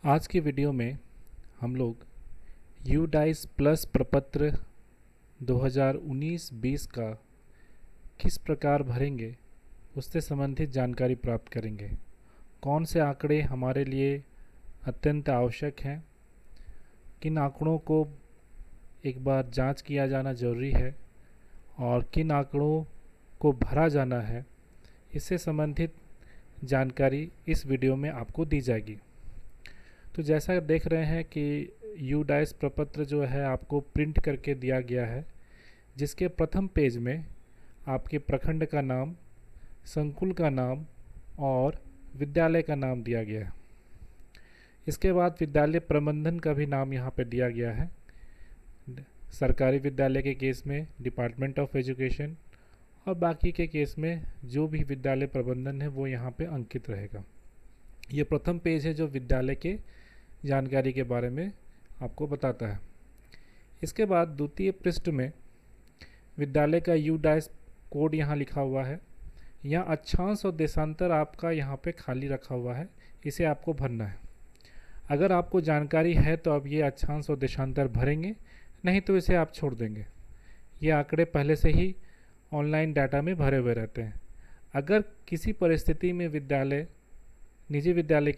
आज की वीडियो में हम लोग यूडाइस प्लस प्रपत्र 2019-20 का किस प्रकार भरेंगे उससे संबंधित जानकारी प्राप्त करेंगे। कौन से आंकड़े हमारे लिए अत्यंत आवश्यक हैं, किन आंकड़ों को एक बार जांच किया जाना जरूरी है और किन आंकड़ों को भरा जाना है, इससे संबंधित जानकारी इस वीडियो में आपको दी जाएगी। तो जैसा देख रहे हैं कि यूडाइस प्रपत्र जो है आपको प्रिंट करके दिया गया है, जिसके प्रथम पेज में आपके प्रखंड का नाम, संकुल का नाम और विद्यालय का नाम दिया गया है। इसके बाद विद्यालय प्रबंधन का भी नाम यहाँ पे दिया गया है। सरकारी विद्यालय के केस में डिपार्टमेंट ऑफ एजुकेशन और बाकी के केस में जो भी विद्यालय प्रबंधन है वो यहाँ पे अंकित रहेगा। ये प्रथम पेज है जो विद्यालय के जानकारी के बारे में आपको बताता है। इसके बाद द्वितीय पृष्ठ में विद्यालय का यूडाइस कोड यहाँ लिखा हुआ है। यहाँ अक्षांश और देशांतर आपका यहाँ पे खाली रखा हुआ है, इसे आपको भरना है। अगर आपको जानकारी है तो आप ये अक्षांश और देशांतर भरेंगे, नहीं तो इसे आप छोड़ देंगे। ये आंकड़े पहले से ही ऑनलाइन डाटा में भरे हुए रहते हैं। अगर किसी परिस्थिति में विद्यालय, निजी विद्यालय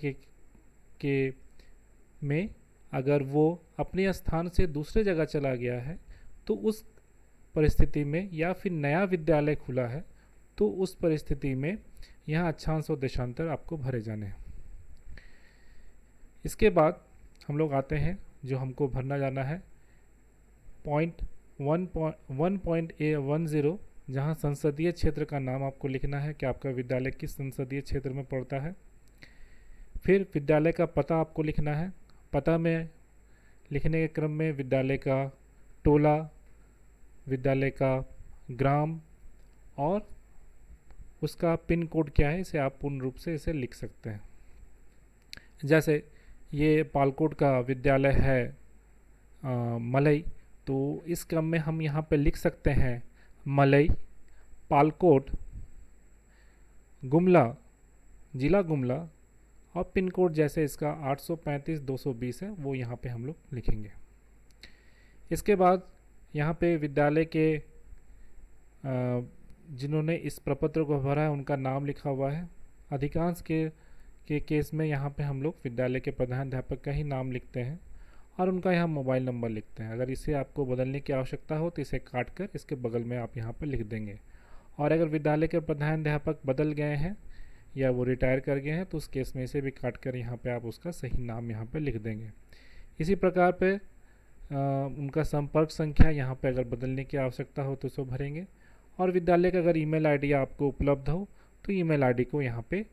के में अगर वो अपने स्थान से दूसरे जगह चला गया है तो उस परिस्थिति में, या फिर नया विद्यालय खुला है तो उस परिस्थिति में यहाँ अक्षांश और देशांतर आपको भरे जाने हैं। इसके बाद हम लोग आते हैं जो हमको भरना जाना है पॉइंट 1.10, जहाँ संसदीय क्षेत्र का नाम आपको लिखना है कि आपका विद्यालय किस संसदीय क्षेत्र में पड़ता है। फिर विद्यालय का पता आपको लिखना है। पता में लिखने के क्रम में विद्यालय का टोला, विद्यालय का ग्राम और उसका पिन कोड क्या है, इसे आप पूर्ण रूप से इसे लिख सकते हैं। जैसे ये पालकोट का विद्यालय है मलई, तो इस क्रम में हम यहाँ पे लिख सकते हैं मलई, पालकोट, गुमला, जिला गुमला और पिन कोड जैसे इसका 835-220 है वो यहाँ पे हम लोग लिखेंगे। इसके बाद यहाँ पे विद्यालय के जिन्होंने इस प्रपत्र को भरा है उनका नाम लिखा हुआ है। अधिकांश के केस में यहाँ पे हम लोग विद्यालय के प्रधानाध्यापक का ही नाम लिखते हैं और उनका यहाँ मोबाइल नंबर लिखते हैं। अगर इसे आपको बदलने की आवश्यकता हो तो इसे काट कर इसके बगल में आप यहाँ पर लिख देंगे। और अगर विद्यालय के प्रधानाध्यापक बदल गए हैं या वो रिटायर कर गए हैं तो उस केस में इसे भी काट कर यहाँ पे आप उसका सही नाम यहाँ पे लिख देंगे। इसी प्रकार पे उनका संपर्क संख्या यहाँ पे अगर बदलने की आवश्यकता हो तो उसको भरेंगे। और विद्यालय का अगर ईमेल आईडी आपको उपलब्ध हो तो ईमेल आईडी को यहाँ पे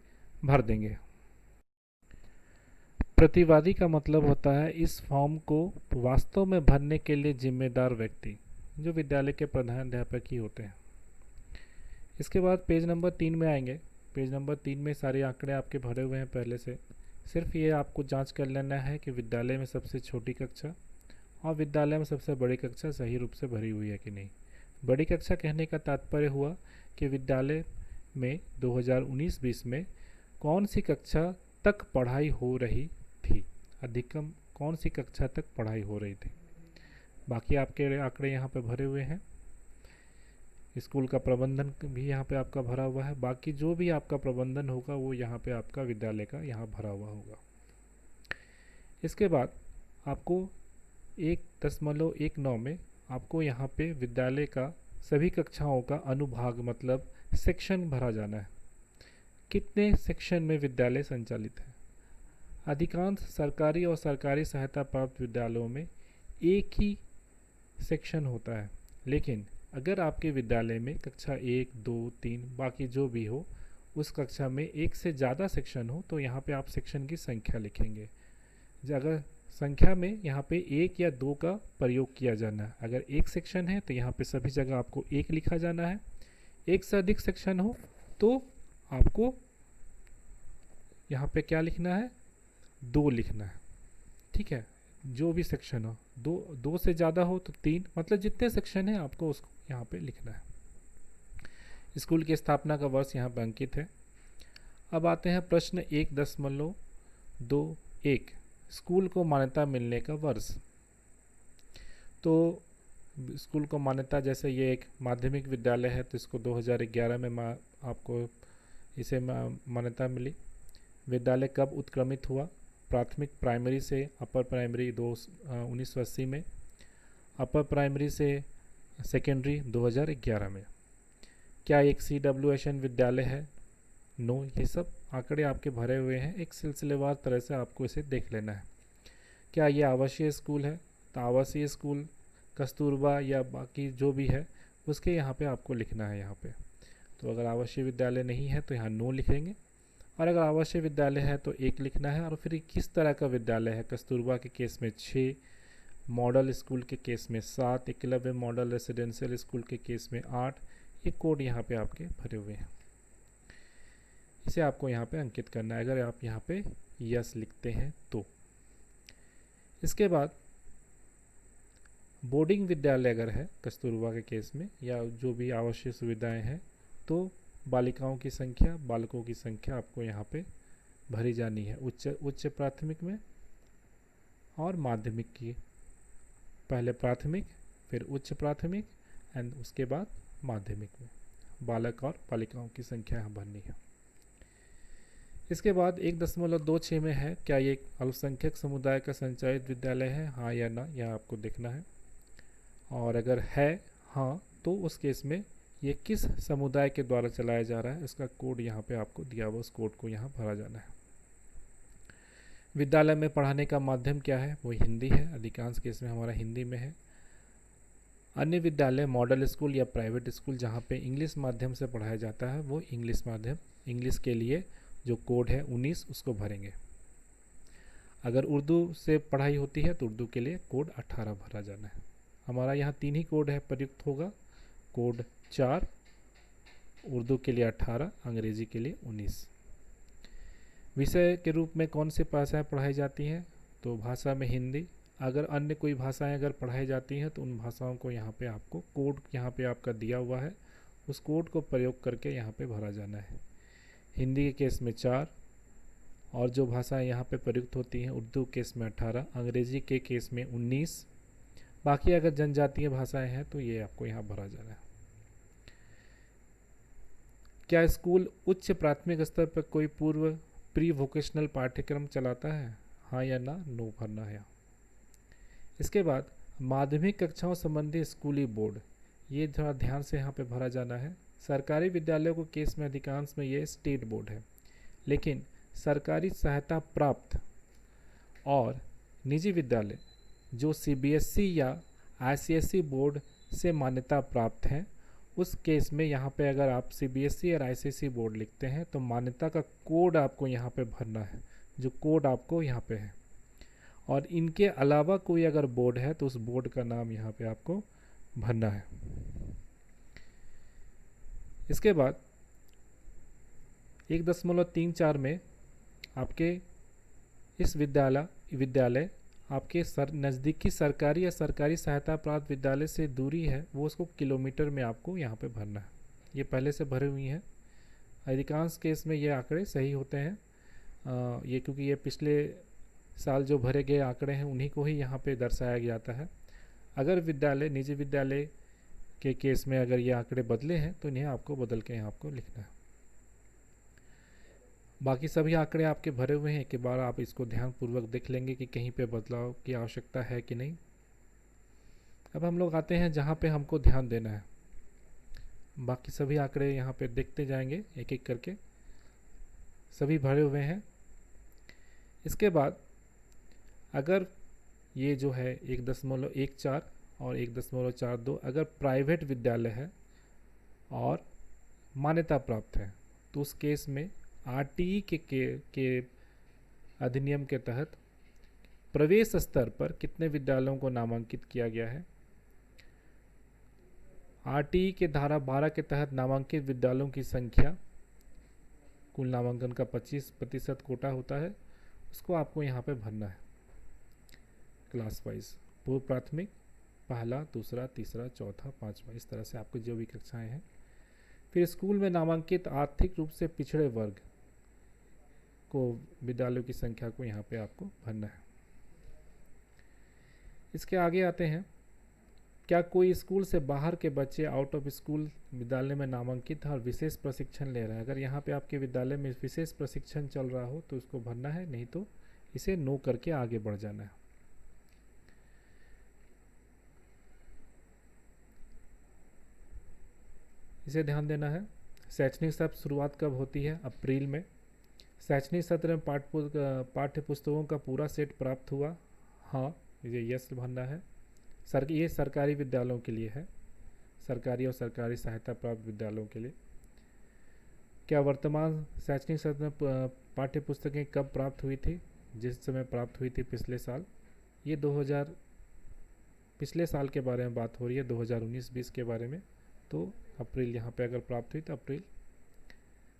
भर देंगे। प्रतिवादी का मतलब होता है इस फॉर्म को वास्तव में भरने के लिए जिम्मेदार व्यक्ति, जो विद्यालय के प्रधानाध्यापक ही होते हैं। इसके बाद पेज नंबर 3 में आएंगे। पेज नंबर 3 में सारे आंकड़े आपके भरे हुए हैं पहले से। सिर्फ ये आपको जांच कर लेना है कि विद्यालय में सबसे छोटी कक्षा और विद्यालय में सबसे बड़ी कक्षा सही रूप से भरी हुई है कि नहीं। बड़ी कक्षा कहने का तात्पर्य हुआ कि विद्यालय में 2019-20 में कौन सी कक्षा तक पढ़ाई हो रही थी, अधिकतम कौन सी कक्षा तक पढ़ाई हो रही थी। बाकी आपके आंकड़े यहाँ पे भरे हुए हैं। स्कूल का प्रबंधन भी यहाँ पे आपका भरा हुआ है। बाकी जो भी आपका प्रबंधन होगा वो यहाँ पे आपका विद्यालय का यहाँ भरा हुआ होगा। इसके बाद आपको 1.19 में आपको यहाँ पे विद्यालय का सभी कक्षाओं का अनुभाग मतलब सेक्शन भरा जाना है। कितने सेक्शन में विद्यालय संचालित है। अधिकांश सरकारी और सरकारी सहायता प्राप्त विद्यालयों में एक ही सेक्शन होता है, लेकिन अगर आपके विद्यालय में कक्षा 1, 2, 3 बाकी जो भी हो उस कक्षा में एक से ज़्यादा सेक्शन हो तो यहाँ पे आप सेक्शन की संख्या लिखेंगे। अगर संख्या में यहाँ पे 1 या 2 का प्रयोग किया जाना है। अगर एक सेक्शन है तो यहाँ पे सभी जगह आपको 1 लिखा जाना है। एक से अधिक सेक्शन हो तो आपको यहाँ पे क्या लिखना है, 2 लिखना है। ठीक है, जो भी सेक्शन हो, 2 से ज़्यादा हो तो 3, मतलब जितने सेक्शन है आपको उसको यहाँ पे लिखना है। स्कूल की स्थापना का वर्ष यहाँ पे अंकित है। अब आते हैं प्रश्न 1.21 स्कूल को मान्यता मिलने का वर्ष। तो स्कूल को मान्यता, जैसे ये एक माध्यमिक विद्यालय है तो इसको 2011 में आपको इसे मान्यता मिली। विद्यालय कब उत्क्रमित हुआ? प्राथमिक प्राइमरी से अपर प्राइमरी 1980 में, अपर प्राइमरी से सेकेंडरी 2011 में। क्या एक CWSN विद्यालय है? नो। ये सब आंकड़े आपके भरे हुए हैं, एक सिलसिलेवार तरह से आपको इसे देख लेना है। क्या ये आवासीय स्कूल है? तो आवासीय स्कूल कस्तूरबा या बाकी जो भी है उसके यहाँ पे आपको लिखना है यहाँ पे। तो अगर आवासीय विद्यालय नहीं है तो यहाँ नो लिखेंगे, और अगर आवासीय विद्यालय है तो 1 लिखना है। और फिर किस तरह का विद्यालय है? कस्तूरबा के केस में 6, मॉडल स्कूल के केस में 7, एकलव्य मॉडल रेसिडेंशियल स्कूल के केस में 8। ये कोड यहाँ पे आपके भरे हुए हैं, इसे आपको यहाँ पे अंकित करना है अगर आप यहाँ पे यस लिखते हैं तो। इसके बाद बोर्डिंग विद्यालय अगर है कस्तूरबा के केस में, या जो भी आवश्यक सुविधाएं हैं, तो बालिकाओं की संख्या, बालकों की संख्या आपको यहाँ पे भरी जानी है उच्च प्राथमिक में और माध्यमिक की। पहले प्राथमिक, फिर उच्च प्राथमिक एंड उसके बाद माध्यमिक में बालक और बालिकाओं की संख्या यहाँ भरनी है। इसके बाद 1.26 में है, क्या ये एक अल्पसंख्यक समुदाय का संचालित विद्यालय है, हाँ या ना, यह आपको देखना है। और अगर है हाँ तो उस केस में ये किस समुदाय के द्वारा चलाया जा रहा है, इसका कोड यहाँ पे आपको दिया हुआ, उस कोड को यहाँ भरा जाना है। विद्यालय में पढ़ाने का माध्यम क्या है? वो हिंदी है, अधिकांश केस में हमारा हिंदी में है। अन्य विद्यालय मॉडल स्कूल या प्राइवेट स्कूल जहाँ पे इंग्लिश माध्यम से पढ़ाया जाता है, वो इंग्लिश माध्यम, इंग्लिश के लिए जो कोड है 19 उसको भरेंगे। अगर उर्दू से पढ़ाई होती है तो उर्दू के लिए कोड 18 भरा जाना है। हमारा यहाँ 3 ही कोड है प्रयुक्त होगा, कोड 4, उर्दू के लिए 18, अंग्रेजी के लिए 19। विषय के रूप में कौन सी भाषाएं पढ़ाई जाती हैं? तो भाषा में हिंदी। अगर अन्य कोई भाषाएं अगर पढ़ाई जाती हैं तो उन भाषाओं को यहाँ पे आपको कोड यहाँ पे आपका दिया हुआ है, उस कोड को प्रयोग करके यहाँ पे भरा जाना है। हिंदी के केस में 4, और जो भाषाएं यहाँ पे प्रयुक्त होती हैं उर्दू केस में 18, अंग्रेजी के केस में 19। बाकी अगर जनजातीय भाषाएं हैं तो ये आपको यहाँ भरा जाना है। क्या स्कूल उच्च प्राथमिक स्तर पर कोई पूर्व प्री वोकेशनल पाठ्यक्रम चलाता है, हाँ या ना, नो भरना है। इसके बाद माध्यमिक कक्षाओं संबंधी स्कूली बोर्ड, ये थोड़ा ध्यान से यहाँ पे भरा जाना है। सरकारी विद्यालयों के केस में अधिकांश में ये स्टेट बोर्ड है, लेकिन सरकारी सहायता प्राप्त और निजी विद्यालय जो CBSE या ICSE बोर्ड से मान्यता प्राप्त हैं, उस केस में यहाँ पे अगर आप CBSE और ICSE बोर्ड लिखते हैं तो मान्यता का कोड आपको यहाँ पे भरना है, जो कोड आपको यहाँ पे है। और इनके अलावा कोई अगर बोर्ड है तो उस बोर्ड का नाम यहाँ पे आपको भरना है। इसके बाद 1.34 में आपके इस विद्यालय आपके नज़दीकी सरकारी या सरकारी सहायता प्राप्त विद्यालय से दूरी है, वो उसको किलोमीटर में आपको यहाँ पे भरना है। ये पहले से भरी हुई हैं, अधिकांश केस में ये आंकड़े सही होते हैं। ये क्योंकि ये पिछले साल जो भरे गए आंकड़े हैं उन्हीं को ही यहाँ पे दर्शाया जाता है। अगर विद्यालय निजी विद्यालय के केस में अगर ये आंकड़े बदले हैं तो इन्हें आपको बदल के यहाँ आपको लिखना है। बाकी सभी आंकड़े आपके भरे हुए हैं, एक बार आप इसको ध्यानपूर्वक देख लेंगे कि कहीं पे बदलाव की आवश्यकता है कि नहीं। अब हम लोग आते हैं जहाँ पे हमको ध्यान देना है। बाकी सभी आंकड़े यहाँ पे देखते जाएंगे एक एक करके, सभी भरे हुए हैं। इसके बाद अगर ये जो है 1.14 और 1.42 अगर प्राइवेट विद्यालय है और मान्यता प्राप्त है तो उस केस में RTE के अधिनियम के तहत प्रवेश स्तर पर कितने विद्यालयों को नामांकित किया गया है। RTE के धारा 12 के तहत नामांकित विद्यालयों की संख्या, कुल नामांकन का 25% कोटा होता है, उसको आपको यहाँ पे भरना है क्लास वाइज, पूर्व प्राथमिक, पहला, दूसरा, तीसरा, चौथा, पाँचवा, इस तरह से आपको जो भी कक्षाएं हैं। फिर स्कूल में नामांकित आर्थिक रूप से पिछड़े वर्ग को विद्यालयों की संख्या को यहाँ पे आपको भरना है। इसके आगे आते हैं, क्या कोई स्कूल से बाहर के बच्चे आउट ऑफ स्कूल विद्यालय में नामांकित है और विशेष प्रशिक्षण ले रहे हैं? अगर यहाँ पे आपके विद्यालय में विशेष प्रशिक्षण चल रहा हो तो उसको भरना है, नहीं तो इसे नो करके आगे बढ़ जाना है। इसे ध्यान देना है। शैक्षणिक सत्र शुरुआत कब होती है? अप्रैल में। शैक्षणिक सत्र में पाठ्य पुस्तकों का पूरा सेट प्राप्त हुआ? हाँ, ये यस भरना है। ये सरकारी विद्यालयों के लिए है, सरकारी और सरकारी सहायता प्राप्त विद्यालयों के लिए। क्या वर्तमान शैक्षणिक सत्र में पाठ्य पुस्तकें कब प्राप्त हुई थी? जिस समय प्राप्त हुई थी पिछले साल। ये 2000 पिछले साल के बारे में बात हो रही है, 2019-20 के बारे में। तो अप्रैल यहाँ पे अगर प्राप्त हुई तो अप्रैल।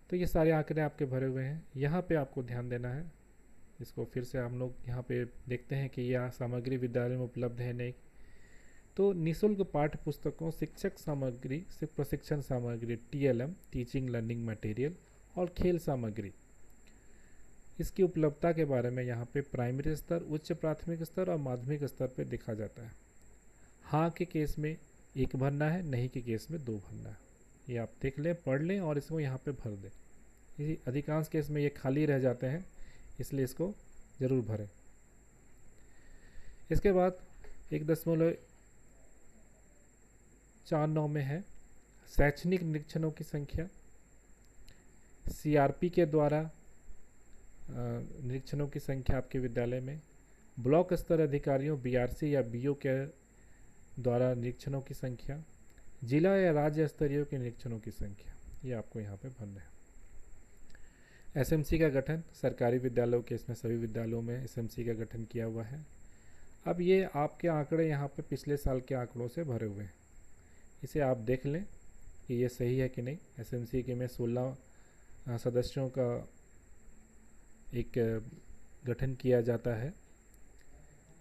तो ये सारे आंकड़े आपके भरे हुए हैं। यहाँ पे आपको ध्यान देना है। इसको फिर से हम लोग यहाँ पे देखते हैं कि यह सामग्री विद्यालय में उपलब्ध है नहीं। तो निःशुल्क पाठ्य पुस्तकों, शिक्षक सामग्री, प्रशिक्षण सामग्री, TLM टीचिंग लर्निंग मटेरियल और खेल सामग्री, इसकी उपलब्धता के बारे में यहाँ पे प्राइमरी स्तर, उच्च प्राथमिक स्तर और माध्यमिक स्तर पे देखा जाता है। हाँ के केस में 1 भरना है, नहीं के केस में 2 भरना है। ये आप देख लें, पढ़ लें और इसको यहाँ पे भर दें। इसी अधिकांश केस में ये खाली रह जाते हैं, इसलिए इसको ज़रूर भरें। इसके बाद 1.49 में है शैक्षणिक निरीक्षणों की संख्या। CRP के द्वारा निरीक्षणों की संख्या आपके विद्यालय में। ब्लॉक स्तर अधिकारियों BRC या BO के द्वारा निरीक्षणों की संख्या। जिला या राज्य स्तरीय के निरीक्षणों की संख्या, ये आपको यहाँ पे भरना है। SMC का गठन सरकारी विद्यालयों के, इसमें सभी विद्यालयों में SMC का गठन किया हुआ है। अब ये आपके आंकड़े यहाँ पे पिछले साल के आंकड़ों से भरे हुए हैं। इसे आप देख लें कि ये सही है कि नहीं। SMC के में 16 सदस्यों का एक गठन किया जाता है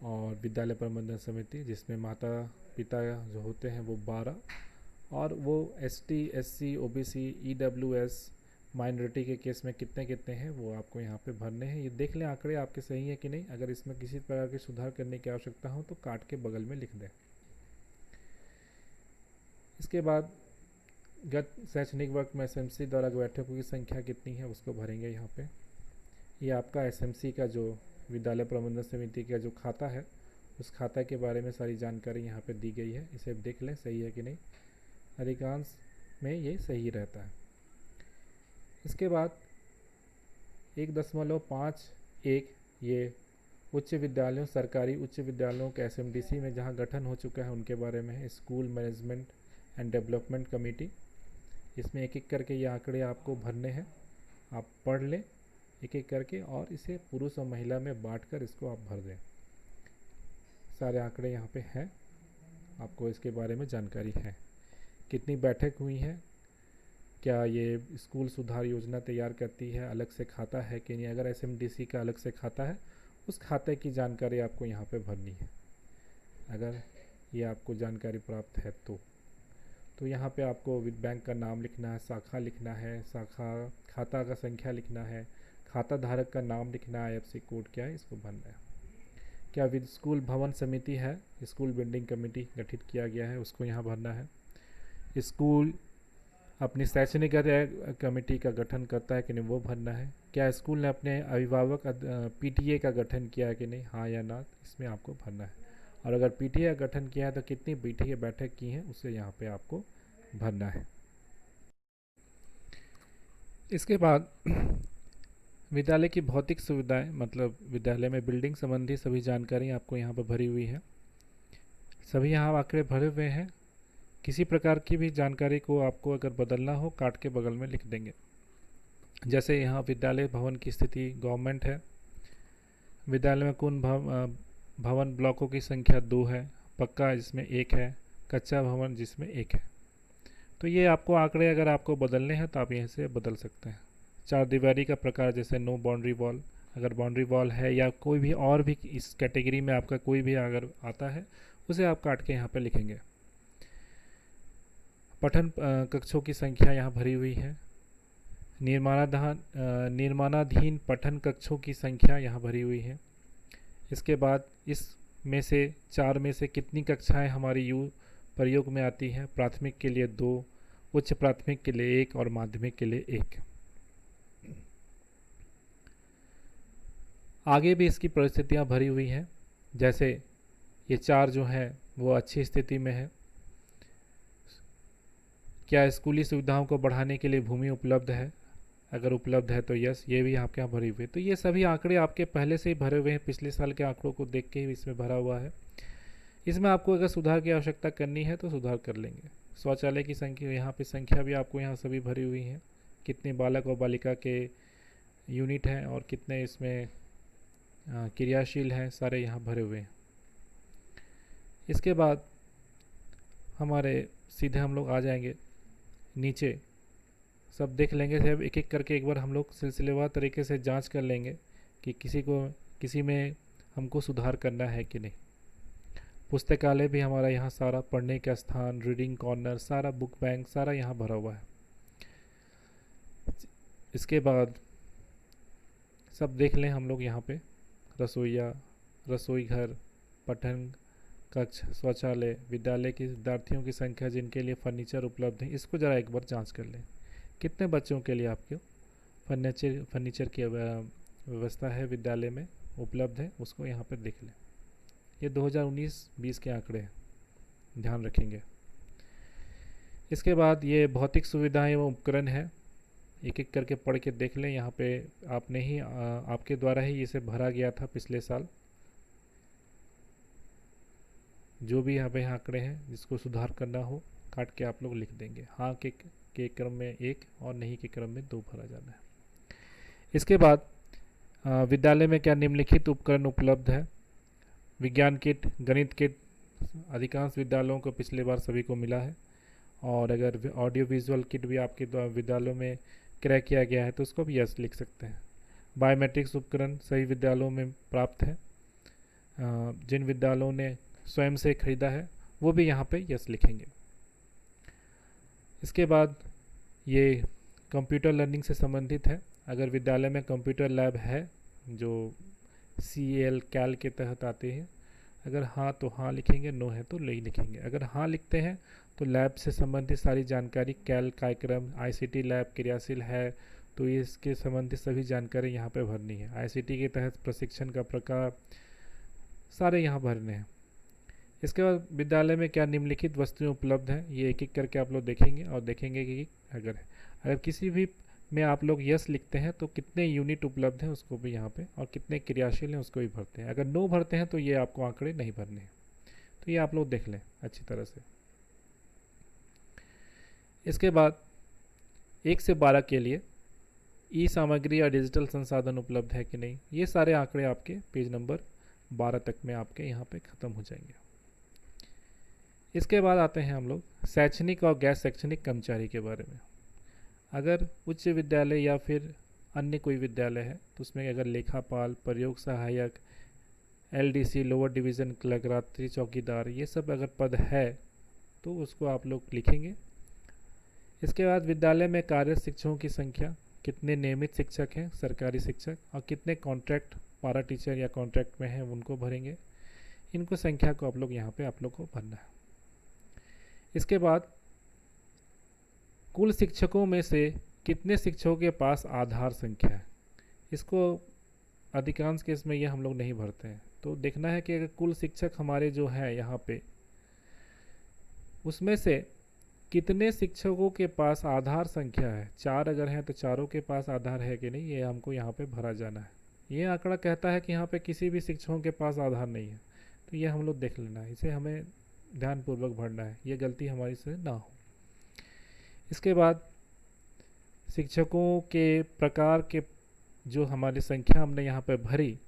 और विद्यालय प्रबंधन समिति, जिसमें माता पिता जो होते हैं वो 12 और वो ST SC OBC EWS minority के केस में कितने कितने हैं वो आपको यहाँ पे भरने हैं। ये देख लें आंकड़े आपके सही है कि नहीं। अगर इसमें किसी प्रकार के सुधार करने की आवश्यकता हो तो काट के बगल में लिख दें। इसके बाद गत शैक्षणिक वर्ष में SMC द्वारा बैठकों की संख्या कितनी है उसको भरेंगे यहाँ पे। ये आपका SMC का जो विद्यालय प्रबंधन समिति का जो खाता है, उस खाता के बारे में सारी जानकारी यहाँ पे दी गई है। इसे देख लें सही है कि नहीं। अधिकांश में ये सही रहता है। इसके बाद 1.51 ये उच्च विद्यालयों, सरकारी उच्च विद्यालयों के SMDC में जहाँ गठन हो चुका है उनके बारे में है। School management and development committee, इसमें एक एक करके ये आंकड़े आपको भरने हैं। आप पढ़ लें एक एक करके और इसे पुरुष और महिला में बांटकर इसको आप भर दें। सारे आंकड़े यहाँ पे हैं, आपको इसके बारे में जानकारी है। कितनी बैठक हुई है, क्या ये स्कूल सुधार योजना तैयार करती है, अलग से खाता है कि नहीं। अगर SMDC का अलग से खाता है, उस खाते की जानकारी आपको यहाँ पे भरनी है। अगर ये आपको जानकारी प्राप्त है तो यहाँ पे आपको बैंक का नाम लिखना है, शाखा लिखना है, शाखा खाता का संख्या लिखना है, खाता धारक का नाम लिखना है, IFSC कोड क्या है इसको भरना है। क्या स्कूल भवन समिति है, स्कूल बिल्डिंग कमेटी गठित किया गया है, उसको यहाँ भरना है। स्कूल अपनी शैक्षणिक कमेटी का गठन करता है कि नहीं वो भरना है। क्या स्कूल ने अपने अभिभावक PTA का गठन किया है कि नहीं, हाँ या ना, इसमें आपको भरना है। और अगर PTA का गठन किया है तो कितनी PTA बैठक की है उसे यहाँ पे आपको भरना है। इसके बाद विद्यालय की भौतिक सुविधाएं, मतलब विद्यालय में बिल्डिंग संबंधी सभी जानकारी आपको यहाँ पर भरी हुई है। सभी यहाँ आंकड़े भरे हुए हैं। किसी प्रकार की भी जानकारी को आपको अगर बदलना हो काट के बगल में लिख देंगे। जैसे यहाँ विद्यालय भवन की स्थिति गवर्नमेंट है। विद्यालय में कुल भवन ब्लॉकों की संख्या 2 है, पक्का जिसमें 1 है, कच्चा भवन जिसमें 1 है। तो ये आपको आंकड़े अगर आपको बदलने हैं तो आप यहीं से बदल सकते हैं। 4 दीवारी का प्रकार, जैसे नो बाउंड्री वॉल, अगर बाउंड्री वॉल है या कोई भी और भी इस कैटेगरी में आपका कोई भी अगर आता है उसे आप काट के यहाँ पे लिखेंगे। पठन कक्षों की संख्या यहाँ भरी हुई है। निर्माणाधीन पठन कक्षों की संख्या यहाँ भरी हुई है। इसके बाद इस में से 4 में से कितनी कक्षाएं हमारी यू प्रयोग में आती हैं? प्राथमिक के लिए 2, उच्च प्राथमिक के लिए 1 और माध्यमिक के लिए 1। आगे भी इसकी परिस्थितियां भरी हुई हैं, जैसे ये 4 जो है वो अच्छी स्थिति में है। क्या स्कूली सुविधाओं को बढ़ाने के लिए भूमि उपलब्ध है? अगर उपलब्ध है तो यस, ये भी आपके यहाँ भरी हुई है। तो ये सभी आंकड़े आपके पहले से ही भरे हुए हैं, पिछले साल के आंकड़ों को देख के ही इसमें भरा हुआ है। इसमें आपको अगर सुधार की आवश्यकता करनी है तो सुधार कर लेंगे। शौचालय की संख्या, यहाँ पे संख्या भी आपको यहाँ सभी भरी हुई हैं, कितने बालक और बालिका के यूनिट हैं और कितने इसमें क्रियाशील हैं, सारे यहाँ भरे हुए हैं। इसके बाद हमारे सीधे हम लोग आ जाएंगे नीचे, सब देख लेंगे, सब एक एक करके एक बार हम लोग सिलसिलेवार तरीके से जांच कर लेंगे कि किसी में हमको सुधार करना है कि नहीं। पुस्तकालय भी हमारा यहाँ सारा, पढ़ने का स्थान, रीडिंग कॉर्नर, सारा बुक बैंक, सारा यहाँ भरा हुआ है। इसके बाद सब देख लें हम लोग यहाँ पे, रसोई घर, पठन कक्ष, शौचालय, विद्यालय के विद्यार्थियों की संख्या जिनके लिए फर्नीचर उपलब्ध है, इसको ज़रा एक बार जांच कर लें। कितने बच्चों के लिए आपके फर्नीचर की व्यवस्था है विद्यालय में उपलब्ध है, उसको यहाँ पर देख लें। ये 2019-20 के आंकड़े हैं, ध्यान रखेंगे। इसके बाद ये भौतिक सुविधाएं एवं उपकरण है, एक एक करके पढ़ के देख लें। यहाँ पे आपके द्वारा ही इसे भरा गया था पिछले साल। जो भी यहाँ पे आंकड़े हैं जिसको सुधार करना हो, काट के आप लोग लिख देंगे। हाँ के क्रम में 1 और नहीं के क्रम में 2 भरा जाना है। इसके बाद विद्यालय में क्या निम्नलिखित उपकरण उपलब्ध है? विज्ञान किट, गणित किट अधिकांश विद्यालयों को पिछले बार सभी को मिला है, और अगर ऑडियो विजुअल किट भी आपके विद्यालयों में क्रय किया गया है तो उसको भी यस लिख सकते हैं। बायोमेट्रिक्स उपकरण सभी विद्यालयों में प्राप्त है। जिन विद्यालयों ने स्वयं से खरीदा है वो भी यहाँ पे यस लिखेंगे। इसके बाद ये कंप्यूटर लर्निंग से संबंधित है। अगर विद्यालय में कंप्यूटर लैब है जो CAL कैल के तहत आते हैं, अगर हाँ तो हाँ लिखेंगे, नो है तो नहीं लिखेंगे। अगर हाँ लिखते हैं तो लैब से संबंधित सारी जानकारी, कैल कार्यक्रम, ICT लैब क्रियाशील है तो इसके संबंधित सभी जानकारी यहाँ पे भरनी है। ICT के तहत प्रशिक्षण का प्रकार, सारे यहाँ भरने हैं। इसके बाद विद्यालय में क्या निम्नलिखित वस्तुएं उपलब्ध हैं, ये एक एक करके आप लोग देखेंगे और देखेंगे कि अगर किसी भी में आप लोग यस लिखते हैं तो कितने यूनिट उपलब्ध हैं उसको भी यहाँ पे, और कितने क्रियाशील हैं उसको भी भरते हैं। अगर नो भरते हैं तो ये आपको आंकड़े नहीं भरने हैं। तो ये आप लोग देख लें अच्छी तरह से। इसके बाद 1 से 12 के लिए ई सामग्री या डिजिटल संसाधन उपलब्ध है कि नहीं, ये सारे आंकड़े आपके पेज नंबर 12 तक में आपके यहाँ पे ख़त्म हो जाएंगे। इसके बाद आते हैं हम लोग शैक्षणिक और गैर शैक्षणिक कर्मचारी के बारे में। अगर उच्च विद्यालय या फिर अन्य कोई विद्यालय है तो उसमें अगर लेखापाल, प्रयोग सहायक, LDC, लोअर डिवीज़न क्लर्क, रात्रि चौकीदार, ये सब अगर पद है तो उसको आप लोग लिखेंगे। इसके बाद विद्यालय में कार्यरत शिक्षकों की संख्या, कितने नियमित शिक्षक हैं सरकारी शिक्षक, और कितने कॉन्ट्रैक्ट पारा टीचर या कॉन्ट्रैक्ट में हैं उनको भरेंगे। इनको संख्या को आप लोग यहाँ पे आप लोग को भरना है। इसके बाद कुल शिक्षकों में से कितने शिक्षकों के पास आधार संख्या है, इसको अधिकांश केस में ये हम लोग नहीं भरते हैं। तो देखना है कि अगर कुल शिक्षक हमारे जो है यहाँ पे, उसमें से कितने शिक्षकों के पास आधार संख्या है। 4 अगर हैं तो चारों के पास आधार है कि नहीं, ये हमको यहाँ पे भरा जाना है। ये आंकड़ा कहता है कि यहाँ पे किसी भी शिक्षकों के पास आधार नहीं है, तो ये हम लोग देख लेना है, इसे हमें ध्यानपूर्वक भरना है, ये गलती हमारी से ना हो। इसके बाद शिक्षकों के प्रकार के जो हमारी संख्या हमने यहाँ पे भरी,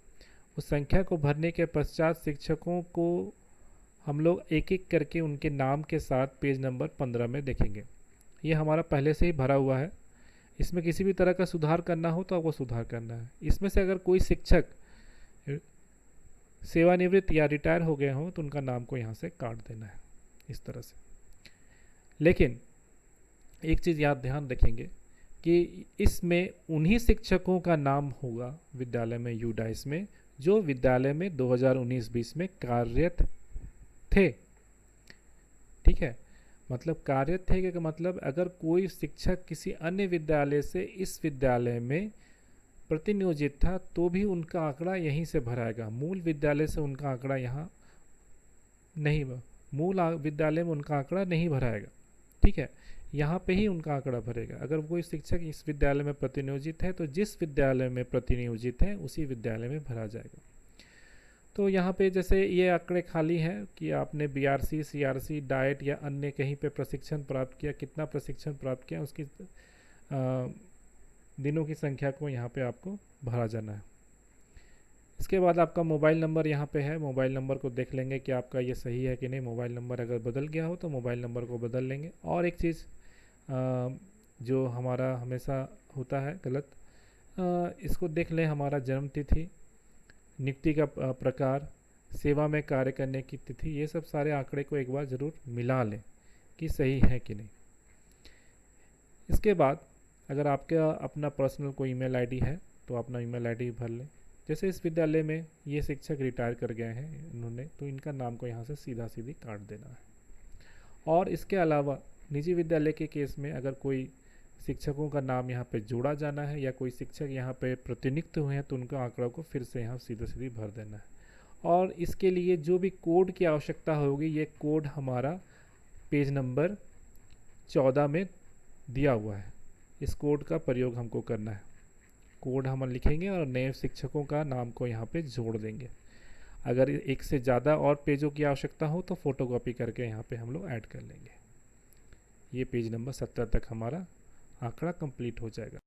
उस संख्या को भरने के पश्चात शिक्षकों को हम लोग एक एक करके उनके नाम के साथ पेज नंबर 15 में देखेंगे। ये हमारा पहले से ही भरा हुआ है, इसमें किसी भी तरह का सुधार करना हो तो आपको सुधार करना है। इसमें से अगर कोई शिक्षक सेवानिवृत्त या रिटायर हो गए हों तो उनका नाम को यहाँ से काट देना है, इस तरह से। लेकिन एक चीज़ याद ध्यान रखेंगे कि इसमें उन्हीं शिक्षकों का नाम होगा विद्यालय में यूडाइस में जो विद्यालय में 2019-20 में कार्यरत थे। ठीक है, मतलब कार्यरत थे का मतलब अगर कोई शिक्षक किसी अन्य विद्यालय से इस विद्यालय में प्रतिनियोजित था तो भी उनका आंकड़ा यहीं से भराएगा। मूल विद्यालय से उनका आंकड़ा यहाँ नहीं, मूल विद्यालय में उनका आंकड़ा नहीं भराएगा। ठीक है, यहाँ पे ही उनका आंकड़ा भरेगा। अगर कोई शिक्षक इस विद्यालय में प्रतिनियोजित है तो जिस विद्यालय में प्रतिनियोजित है उसी विद्यालय में भरा जाएगा। तो यहाँ पे जैसे ये आंकड़े खाली हैं कि आपने बीआरसी, सीआरसी, डाइट या अन्य कहीं पे प्रशिक्षण प्राप्त किया, कितना प्रशिक्षण प्राप्त किया, उसकी दिनों की संख्या को यहाँ पे आपको भरा जाना है। इसके बाद आपका मोबाइल नंबर यहाँ पे है। मोबाइल नंबर को देख लेंगे कि आपका ये सही है कि नहीं। मोबाइल नंबर अगर बदल गया हो तो मोबाइल नंबर को बदल लेंगे। और एक चीज़ जो हमारा हमेशा होता है गलत, इसको देख लें, हमारा जन्म तिथि, नियुक्ति का प्रकार, सेवा में कार्य करने की तिथि, ये सब सारे आंकड़े को एक बार ज़रूर मिला लें कि सही है कि नहीं। इसके बाद अगर आपका अपना पर्सनल कोई ईमेल आईडी है तो अपना ईमेल आईडी भर लें। जैसे इस विद्यालय में ये शिक्षक रिटायर कर गए हैं इन्होंने, तो इनका नाम को यहाँ से सीधा सीधी काट देना है। और इसके अलावा निजी विद्यालय के केस में अगर कोई शिक्षकों का नाम यहाँ पे जोड़ा जाना है या कोई शिक्षक यहाँ पे प्रतिनियुक्त हुए हैं तो उनका आंकड़ा को फिर से यहाँ सीधे सीधी भर देना है। और इसके लिए जो भी कोड की आवश्यकता होगी, ये कोड हमारा पेज नंबर 14 में दिया हुआ है। इस कोड का प्रयोग हमको करना है। कोड हम लिखेंगे और नए शिक्षकों का नाम को यहाँ पे जोड़ देंगे। अगर एक से ज़्यादा और पेजों की आवश्यकता हो तो फोटोकॉपी करके यहाँ पे हम लोग ऐड कर लेंगे। ये पेज नंबर 17 तक हमारा आंकड़ा कंप्लीट हो जाएगा।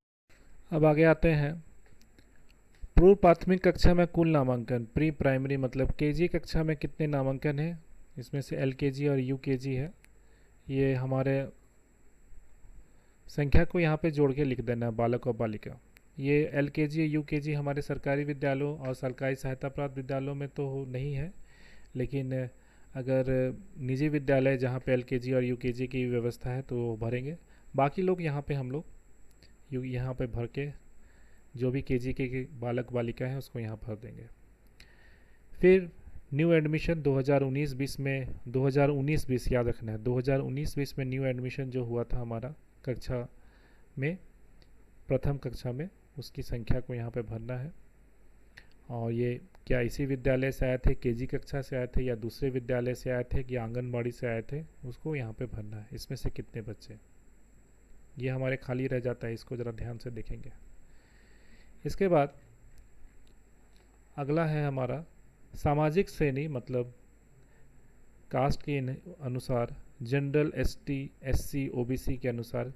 अब आगे आते हैं। पूर्व प्राथमिक कक्षा में कुल नामांकन, प्री प्राइमरी मतलब केजी कक्षा में कितने नामांकन हैं, इसमें से एलकेजी और यूकेजी है। ये हमारे संख्या को यहाँ पे जोड़ के लिख देना है, बालक और बालिका। ये एलकेजी यूकेजी हमारे सरकारी विद्यालयों और सरकारी सहायता प्राप्त विद्यालयों में तो नहीं है, लेकिन अगर निजी विद्यालय जहाँ पे एलकेजी और यूकेजी की व्यवस्था है तो भरेंगे। बाकी लोग यहाँ पे हम लोग यहाँ पे भर के जो भी केजी के बालक बालिका हैं उसको यहाँ भर देंगे। फिर न्यू एडमिशन 2019-20 में, 2019-20 याद रखना है, 2019-20 में न्यू एडमिशन जो हुआ था हमारा कक्षा में, प्रथम कक्षा में, उसकी संख्या को यहाँ पे भरना है। और ये क्या इसी विद्यालय से आए थे, केजी कक्षा से आए थे, या दूसरे विद्यालय से आए थे, या आंगनबाड़ी से आए थे, उसको यहाँ पे भरना है। इसमें से कितने बच्चे, ये हमारे खाली रह जाता है, इसको ज़रा ध्यान से देखेंगे। इसके बाद अगला है हमारा सामाजिक श्रेणी, मतलब कास्ट के अनुसार, जनरल, एसटी, एससी, ओबीसी के अनुसार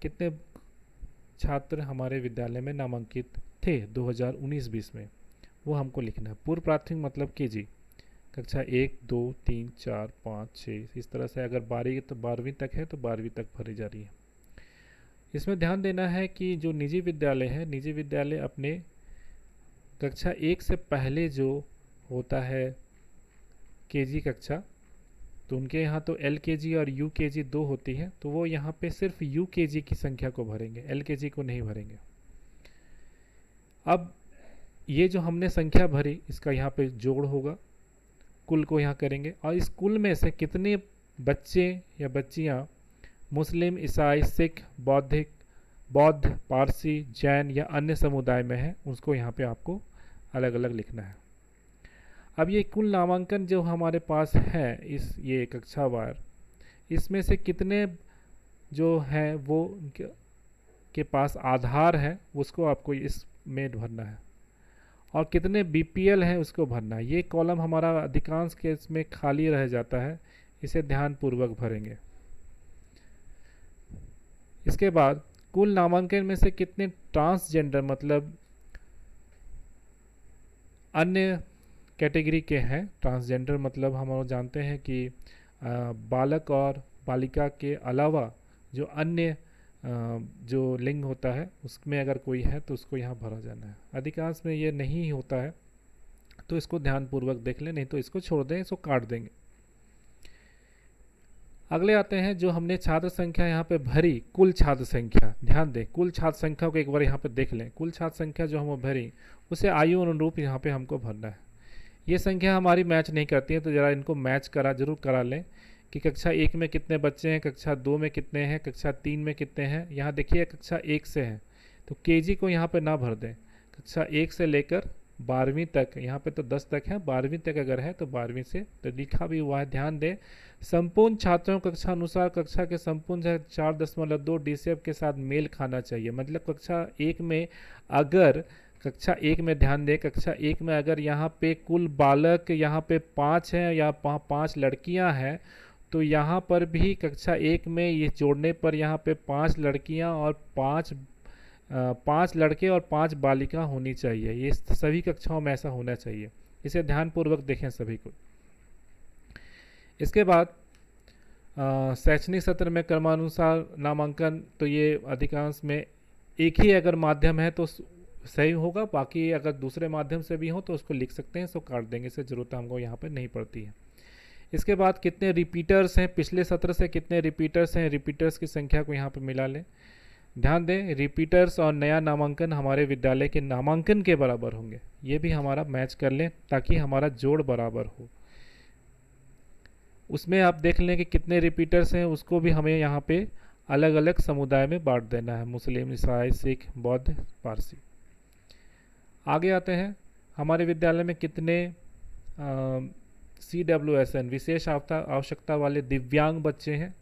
कितने छात्र हमारे विद्यालय में नामांकित थे 2019-20 में, वो हमको लिखना है। पूर्व प्राथमिक मतलब केजी कक्षा 1, 2, 3, 4, 5, 6, इस तरह से। अगर 12वीं तक है तो 12वीं तक भरी जा रही है। इसमें ध्यान देना है कि जो निजी विद्यालय है, निजी विद्यालय अपने कक्षा 1 से पहले जो होता है केजी कक्षा, तो उनके यहाँ तो एलकेजी और यूकेजी 2 होती है, तो वो यहाँ पे सिर्फ यूकेजी की संख्या को भरेंगे, एलकेजी को नहीं भरेंगे। अब ये जो हमने संख्या भरी, इसका यहाँ पे जोड़ होगा, कुल को यहाँ करेंगे, और इस कुल में से कितने बच्चे या बच्चियाँ मुस्लिम, ईसाई, सिख, बौद्ध, पारसी, जैन या अन्य समुदाय में है, उसको यहाँ पे आपको अलग अलग लिखना है। अब ये कुल नामांकन जो हमारे पास है, ये कक्षावार, इसमें से कितने जो हैं वो के पास आधार है उसको आपको इसमें भरना है, और कितने बीपीएल हैं उसको भरना है। ये कॉलम हमारा अधिकांश केस में खाली रह जाता है, इसे ध्यानपूर्वक भरेंगे। इसके बाद कुल नामांकन में से कितने ट्रांसजेंडर मतलब अन्य कैटेगरी के हैं। ट्रांसजेंडर मतलब हम लोग जानते हैं कि बालक और बालिका के अलावा जो अन्य जो लिंग होता है उसमें अगर कोई है तो उसको यहाँ भरा जाना है। अधिकांश में ये नहीं होता है तो इसको ध्यानपूर्वक देख लें, नहीं तो इसको छोड़ दें, इसको काट देंगे। अगले आते हैं, जो हमने छात्र संख्या यहाँ पे भरी, कुल छात्र संख्या, ध्यान दें कुल छात्र संख्या को एक बार यहाँ पे देख लें। कुल छात्र संख्या जो हम भरी उसे आयु अनुरूप यहाँ पे हमको भरना है। ये संख्या हमारी मैच नहीं करती है तो ज़रा इनको मैच जरूर करा लें कि कक्षा 1 में कितने बच्चे हैं, कक्षा 2 में कितने हैं, कक्षा 3 में कितने हैं। यहाँ देखिए कक्षा 1 से हैं तो केजी को यहाँ पे ना भर दें। कक्षा 1 से लेकर 12वीं तक, यहाँ पे तो 10 तक है, 12वीं तक अगर है तो 12वीं से तो लिखा भी हुआ है। ध्यान दें, संपूर्ण छात्रों कक्षा अनुसार कक्षा के संपूर्ण 4.2 DCF के साथ मेल खाना चाहिए। मतलब कक्षा 1 में अगर ध्यान दें, कक्षा 1 में अगर यहाँ पे कुल बालक यहाँ पे 5 हैं या 5 लड़कियाँ हैं तो यहाँ पर भी कक्षा 1 में ये जोड़ने पर यहाँ पे 5 लड़कियाँ और 5 लड़के और 5 बालिका होनी चाहिए। ये सभी कक्षाओं में ऐसा होना चाहिए। इसे ध्यानपूर्वक देखें सभी को। इसके बाद शैक्षणिक सत्र में क्रमानुसार नामांकन, तो ये अधिकांश में एक ही अगर माध्यम है तो सही होगा, बाकी अगर दूसरे माध्यम से भी हो तो उसको लिख सकते हैं, इसको काट देंगे, इससे ज़रूरत हमको यहाँ पर नहीं पड़ती है। इसके बाद कितने रिपीटर्स हैं, पिछले सत्र से कितने रिपीटर्स हैं, रिपीटर्स की संख्या को यहाँ पर मिला लें। ध्यान दें, रिपीटर्स और नया नामांकन हमारे विद्यालय के नामांकन के बराबर होंगे। ये भी हमारा मैच कर लें ताकि हमारा जोड़ बराबर हो। उसमें आप देख लें कि कितने रिपीटर्स हैं, उसको भी हमें यहाँ पे अलग अलग समुदाय में बांट देना है, मुस्लिम, ईसाई, सिख, बौद्ध, पारसी। आगे आते हैं, हमारे विद्यालय में कितने CWSN विशेष आवश्यकता वाले दिव्यांग बच्चे हैं।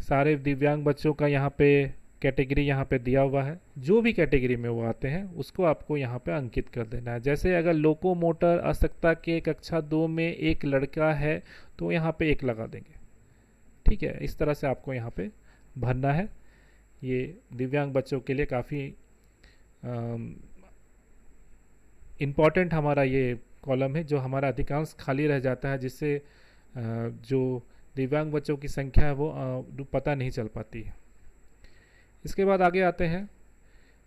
सारे दिव्यांग बच्चों का यहाँ पे कैटेगरी यहाँ पे दिया हुआ है। जो भी कैटेगरी में वो आते हैं उसको आपको यहाँ पे अंकित कर देना है। जैसे अगर लोको मोटर आवश्यकता के कक्षा 2 में एक लड़का है तो यहाँ पे 1 लगा देंगे। ठीक है, इस तरह से आपको यहाँ पे भरना है। ये दिव्यांग बच्चों के लिए काफ़ी इम्पॉर्टेंट हमारा ये कॉलम है, जो हमारा अधिकांश खाली रह जाता है, जिससे जो दिव्यांग बच्चों की संख्या है वो पता नहीं चल पाती है। इसके बाद आगे आते हैं,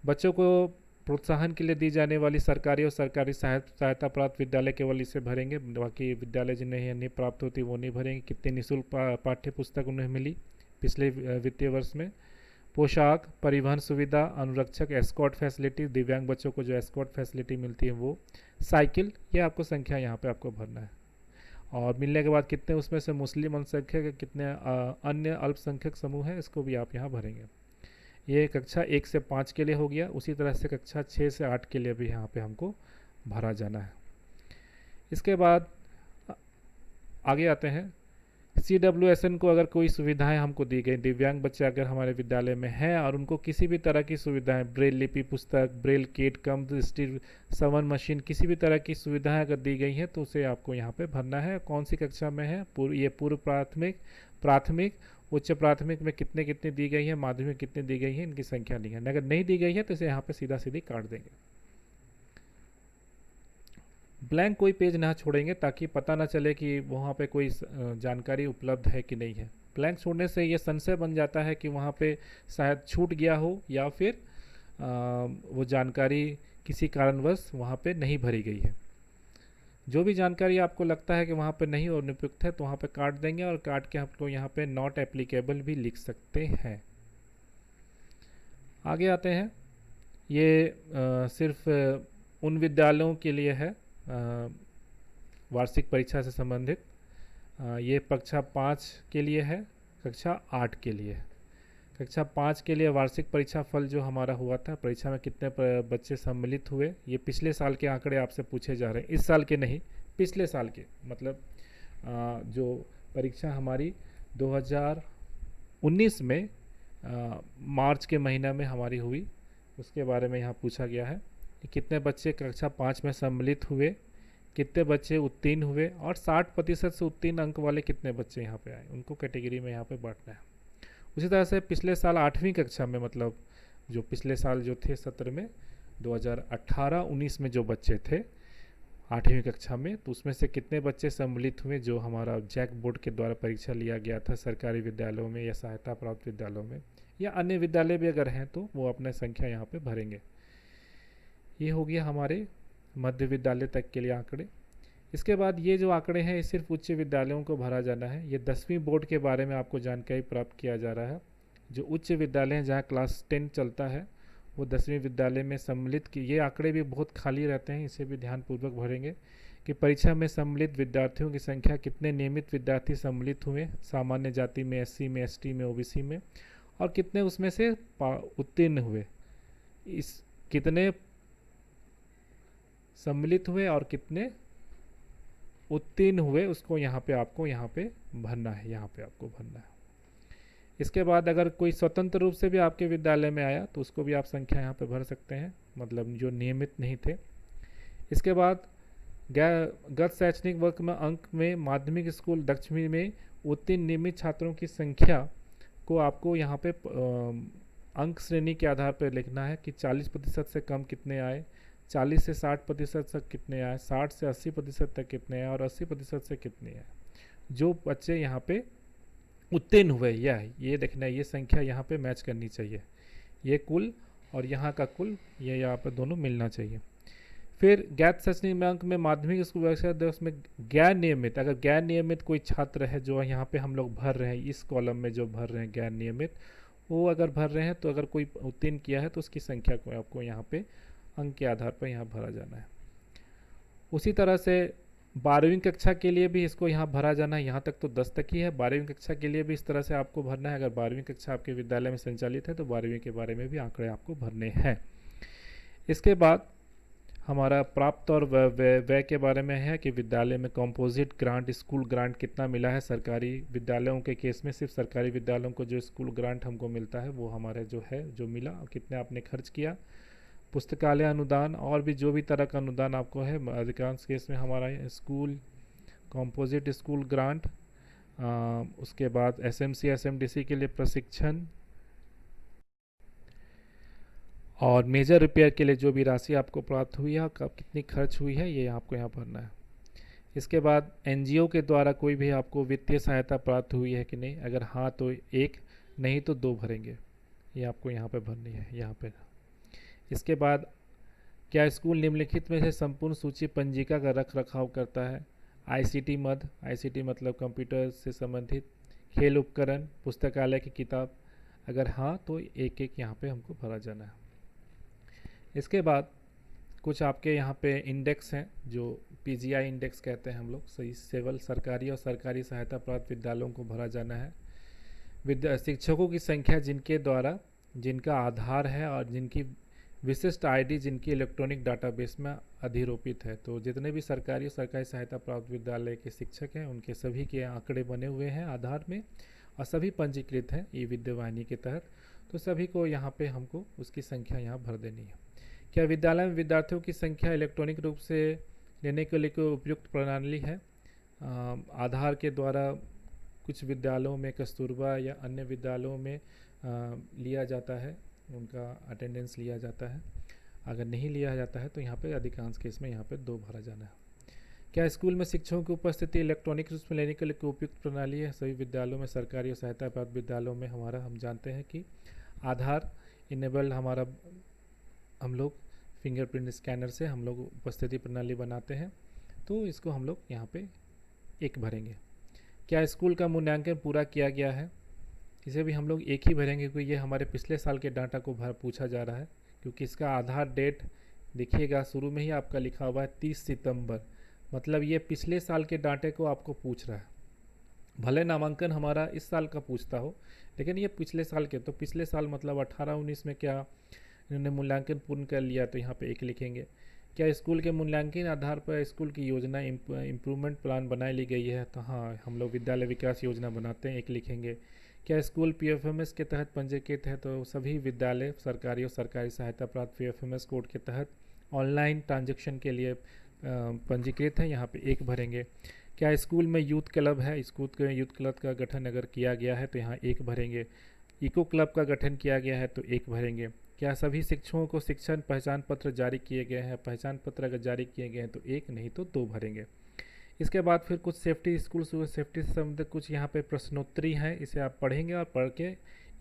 बच्चों को प्रोत्साहन के लिए दी जाने वाली सरकारी और सरकारी सहायता प्राप्त विद्यालय केवल इसे भरेंगे, बाकी विद्यालय जिन्हें नहीं प्राप्त होती वो नहीं भरेंगे। कितनी निःशुल्क पाठ्य पुस्तक उन्हें मिली पिछले वित्तीय वर्ष में। पोशाक, परिवहन सुविधा, अनुरक्षक, एस्कॉर्ट फैसिलिटी, दिव्यांग बच्चों को जो एस्कॉर्ट फैसिलिटी मिलती है वो, साइकिल, ये आपको संख्या यहाँ पे आपको भरना है। और मिलने के बाद कितने उसमें से मुस्लिम अल्पसंख्यक, कितने अन्य अल्पसंख्यक समूह हैं, इसको भी आप यहाँ भरेंगे। ये कक्षा 1 से 5 के लिए हो गया। उसी तरह से कक्षा 6 से 8 के लिए भी यहाँ पे हमको भरा जाना है। इसके बाद आगे आते हैं, CWSN को अगर कोई सुविधाएं हमको दी गई, दिव्यांग बच्चे अगर हमारे विद्यालय में हैं और उनको किसी भी तरह की सुविधाएं, ब्रेल लिपि पुस्तक, ब्रेल किट, कम स्टील सवन मशीन, किसी भी तरह की सुविधाएं अगर दी गई हैं तो उसे आपको यहाँ पे भरना है। कौन सी कक्षा में है, ये पूर्व प्राथमिक, प्राथमिक, उच्च प्राथमिक में कितने कितने दी गई है, माध्यमिक कितने दी गई है, इनकी संख्या ली है। अगर नहीं दी गई है तो इसे यहाँ पे सीधा सीधी काट देंगे। ब्लैंक कोई पेज ना छोड़ेंगे ताकि पता ना चले कि वहाँ पे कोई जानकारी उपलब्ध है कि नहीं है। ब्लैंक छोड़ने से ये संशय बन जाता है कि वहाँ पे शायद छूट गया हो या फिर वो जानकारी किसी कारणवश वहाँ पे नहीं भरी गई है। जो भी जानकारी आपको लगता है कि वहाँ पे नहीं और अनुपयुक्त है तो वहाँ पे काट देंगे, और काट के आपको यहाँ पे नॉट एप्लीकेबल भी लिख सकते हैं। आगे आते हैं, ये सिर्फ उन विद्यालयों के लिए है वार्षिक परीक्षा से संबंधित। ये कक्षा 5 के लिए है, कक्षा 8 के लिए। कक्षा 5 के लिए वार्षिक परीक्षा फल जो हमारा हुआ था, परीक्षा में कितने बच्चे सम्मिलित हुए, ये पिछले साल के आंकड़े आपसे पूछे जा रहे हैं, इस साल के नहीं, पिछले साल के। मतलब जो परीक्षा हमारी 2019 में मार्च के महीना में हमारी हुई, उसके बारे में यहाँ पूछा गया है कि कितने बच्चे कक्षा 5 में सम्मिलित हुए, कितने बच्चे उत्तीर्ण हुए, और 60% से उत्तीर्ण अंक वाले कितने बच्चे यहाँ पे आए, उनको कैटेगरी में यहाँ पे बांटना है। उसी तरह से पिछले साल 8वीं कक्षा में, मतलब जो पिछले साल जो थे सत्र में 2018-19 में जो बच्चे थे 8वीं कक्षा में, तो उसमें से कितने बच्चे सम्मिलित हुए, जो हमारा जैक बोर्ड के द्वारा परीक्षा लिया गया था सरकारी विद्यालयों में या सहायता प्राप्त विद्यालयों में, या अन्य विद्यालय भी अगर हैं तो वो अपना संख्या यहाँ पे भरेंगे। ये हो गया हमारे मध्य विद्यालय तक के लिए आंकड़े। इसके बाद ये जो आंकड़े हैं ये सिर्फ उच्च विद्यालयों को भरा जाना है। ये 10वीं बोर्ड के बारे में आपको जानकारी प्राप्त किया जा रहा है। जो उच्च विद्यालय हैं जहाँ क्लास 10 चलता है वो 10वीं विद्यालय में सम्मिलित की, ये आंकड़े भी बहुत खाली रहते हैं, इसे भी ध्यानपूर्वक भरेंगे कि परीक्षा में सम्मिलित विद्यार्थियों की संख्या, कितने नियमित विद्यार्थी सम्मिलित हुए सामान्य जाति में, एससी में, एसटी में, ओबीसी में, और कितने उसमें से उत्तीर्ण हुए, इस कितने सम्मिलित हुए और कितने उत्तीर्ण हुए, उसको यहाँ पे आपको यहाँ पे भरना है, यहाँ पे आपको भरना है। इसके बाद अगर कोई स्वतंत्र रूप से भी आपके विद्यालय में आया तो उसको भी आप संख्या यहाँ पे भर सकते हैं, मतलब जो नियमित नहीं थे। इसके बाद गत शैक्षणिक वर्ष में अंक में माध्यमिक स्कूल दक्षिणी में उत्तीर्ण नियमित छात्रों की संख्या को आपको यहाँ पे अंक श्रेणी के आधार पर लिखना है कि 40% से कम कितने आए, 40 से 60% तक कितने आए, 60 से 80% तक कितने आए और 80% से कितने आए। जो बच्चे यहाँ पे उत्तीर्ण हुए ये देखना है, ये संख्या यहाँ पे मैच करनी चाहिए, ये कुल और यहाँ का कुल ये यहाँ पर दोनों मिलना चाहिए। फिर गैर शैक्षणिक अंक में माध्यमिक स्कूल उसमें गैर नियमित, अगर गैर नियमित कोई छात्र है जो यहाँ पे हम लोग भर रहे हैं, इस कॉलम में जो भर रहे हैं गैर नियमित, वो अगर भर रहे हैं तो अगर कोई उत्तीर्ण किया है तो उसकी संख्या को आपको यहाँ पे अंक के आधार पर यहाँ भरा जाना है। उसी तरह से 12वीं कक्षा के लिए भी इसको यहाँ भरा जाना है। यहाँ तक तो 10 तक ही है, 12वीं कक्षा के लिए भी इस तरह से आपको भरना है। अगर 12वीं कक्षा आपके विद्यालय में संचालित है तो 12वीं के बारे में भी आंकड़े आपको भरने हैं। इसके बाद हमारा प्राप्त और व्यय के बारे में है कि विद्यालय में कंपोजिट ग्रांट, स्कूल ग्रांट कितना मिला है। सरकारी विद्यालयों के केस में सिर्फ सरकारी विद्यालयों को जो स्कूल ग्रांट हमको मिलता है वो हमारे जो है जो मिला, कितने आपने खर्च किया। पुस्तकालय अनुदान और भी जो भी तरह का अनुदान आपको है, अधिकांश केस में हमारा स्कूल कंपोजिट स्कूल ग्रांट, उसके बाद एसएमसी एसएमडीसी के लिए प्रशिक्षण और मेजर रिपेयर के लिए जो भी राशि आपको प्राप्त हुई है, कब कितनी खर्च हुई है, ये आपको यहाँ भरना है। इसके बाद एनजीओ के द्वारा कोई भी आपको वित्तीय सहायता प्राप्त हुई है कि नहीं, अगर हाँ तो 1, नहीं तो 2 भरेंगे, ये आपको यहाँ पे भरनी है यहाँ पे। इसके बाद क्या स्कूल निम्नलिखित में से संपूर्ण सूची पंजिका का रख रखाव करता है। आईसीटी मद, आईसीटी मतलब कंप्यूटर से संबंधित, खेल उपकरण, पुस्तकालय की किताब, अगर हाँ तो एक एक यहाँ पे हमको भरा जाना है। इसके बाद कुछ आपके यहाँ पे इंडेक्स हैं जो पीजीआई इंडेक्स कहते हैं हम लोग, सही सेवल सरकारी और सरकारी सहायता प्राप्त विद्यालयों को भरा जाना है। शिक्षकों की संख्या जिनके द्वारा, जिनका आधार है और जिनकी विशिष्ट आईडी जिनकी इलेक्ट्रॉनिक डाटाबेस में अधिरोपित है। तो जितने भी सरकारी और सरकारी सहायता प्राप्त विद्यालय के शिक्षक हैं उनके सभी के आंकड़े बने हुए हैं आधार में और सभी पंजीकृत हैं ई विद्यावाहिनी के तहत, तो सभी को यहाँ पे हमको उसकी संख्या यहाँ भर देनी है। क्या विद्यालय में विद्यार्थियों की संख्या इलेक्ट्रॉनिक रूप से लेने के लिए कोई उपयुक्त प्रणाली है। आधार के द्वारा कुछ विद्यालयों में कस्तूरबा या अन्य विद्यालयों में लिया जाता है, उनका अटेंडेंस लिया जाता है। अगर नहीं लिया जाता है तो यहाँ पे अधिकांश केस में यहाँ पे 2 भरा जाना है। क्या स्कूल में शिक्षकों की उपस्थिति इलेक्ट्रॉनिक रूप में लेने के लिए कोई उपयुक्त प्रणाली है। सभी विद्यालयों में, सरकारी और सहायता प्राप्त विद्यालयों में हमारा हम जानते हैं कि आधार इनेबल हमारा हम लोग फिंगरप्रिंट स्कैनर से हम लोग उपस्थिति प्रणाली बनाते हैं, तो इसको हम लोग यहाँ पे 1 भरेंगे। क्या स्कूल का मूल्यांकन पूरा किया गया है, इसे भी हम लोग 1 ही भरेंगे क्योंकि ये हमारे पिछले साल के डाटा को पूछा जा रहा है। क्योंकि इसका आधार डेट देखिएगा शुरू में ही आपका लिखा हुआ है 30 सितंबर, मतलब ये पिछले साल के डाटे को आपको पूछ रहा है। भले नामांकन हमारा इस साल का पूछता हो लेकिन ये पिछले साल के, तो पिछले साल मतलब 18-19 में क्या इन्होंने मूल्यांकन पूर्ण कर लिया तो यहाँ पे 1 लिखेंगे। क्या स्कूल के मूल्यांकन आधार पर स्कूल की योजना इम्प्रूवमेंट प्लान बना ली गई है, तो हाँ हम लोग विद्यालय विकास योजना बनाते हैं, 1 लिखेंगे। क्या स्कूल पीएफएमएस के तहत पंजीकृत है, तो सभी विद्यालय सरकारी और सरकारी सहायता प्राप्त पीएफएमएस कोड के तहत ऑनलाइन ट्रांजैक्शन के लिए पंजीकृत है, यहाँ पे 1 भरेंगे। क्या स्कूल में यूथ क्लब है, स्कूल के यूथ क्लब का गठन अगर किया गया है तो यहाँ 1 भरेंगे। इको क्लब का गठन किया गया है तो 1 भरेंगे। क्या सभी शिक्षकों को शिक्षण पहचान पत्र जारी किए गए हैं, पहचान पत्र अगर जारी किए गए हैं तो 1, नहीं तो 2 भरेंगे। इसके बाद फिर कुछ सेफ्टी, स्कूल सेफ्टी से संबंधित कुछ यहाँ पे प्रश्नोत्तरी है, इसे आप पढ़ेंगे और पढ़ के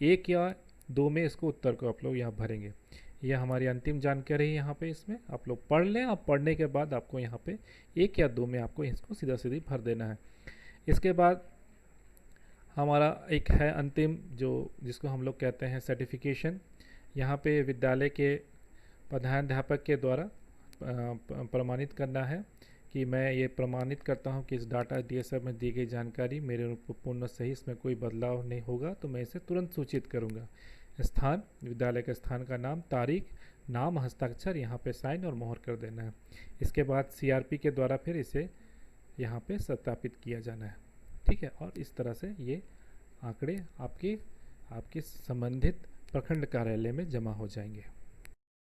1 या 2 में इसको उत्तर को आप लोग यहाँ भरेंगे। यह हमारी अंतिम जानकारी है यहाँ पे। इसमें आप लोग पढ़ लें, आप पढ़ने के बाद आपको यहाँ पे 1 या 2 में आपको इसको सीधा सीधी भर देना है। इसके बाद हमारा एक है अंतिम, जो जिसको हम लोग कहते हैं सर्टिफिकेशन। यहाँ पे विद्यालय के प्रधानाध्यापक के द्वारा प्रमाणित करना है कि मैं ये प्रमाणित करता हूँ कि इस डाटा डीएसएफ में दी गई जानकारी मेरे पूर्ण सही, इसमें कोई बदलाव नहीं होगा, तो मैं इसे तुरंत सूचित करूँगा। स्थान, विद्यालय के स्थान का नाम, तारीख, नाम, हस्ताक्षर, यहाँ पे साइन और मोहर कर देना है। इसके बाद सीआरपी के द्वारा फिर इसे यहाँ पे सत्यापित किया जाना है। ठीक है, और इस तरह से ये आंकड़े आपके संबंधित प्रखंड कार्यालय में जमा हो जाएंगे।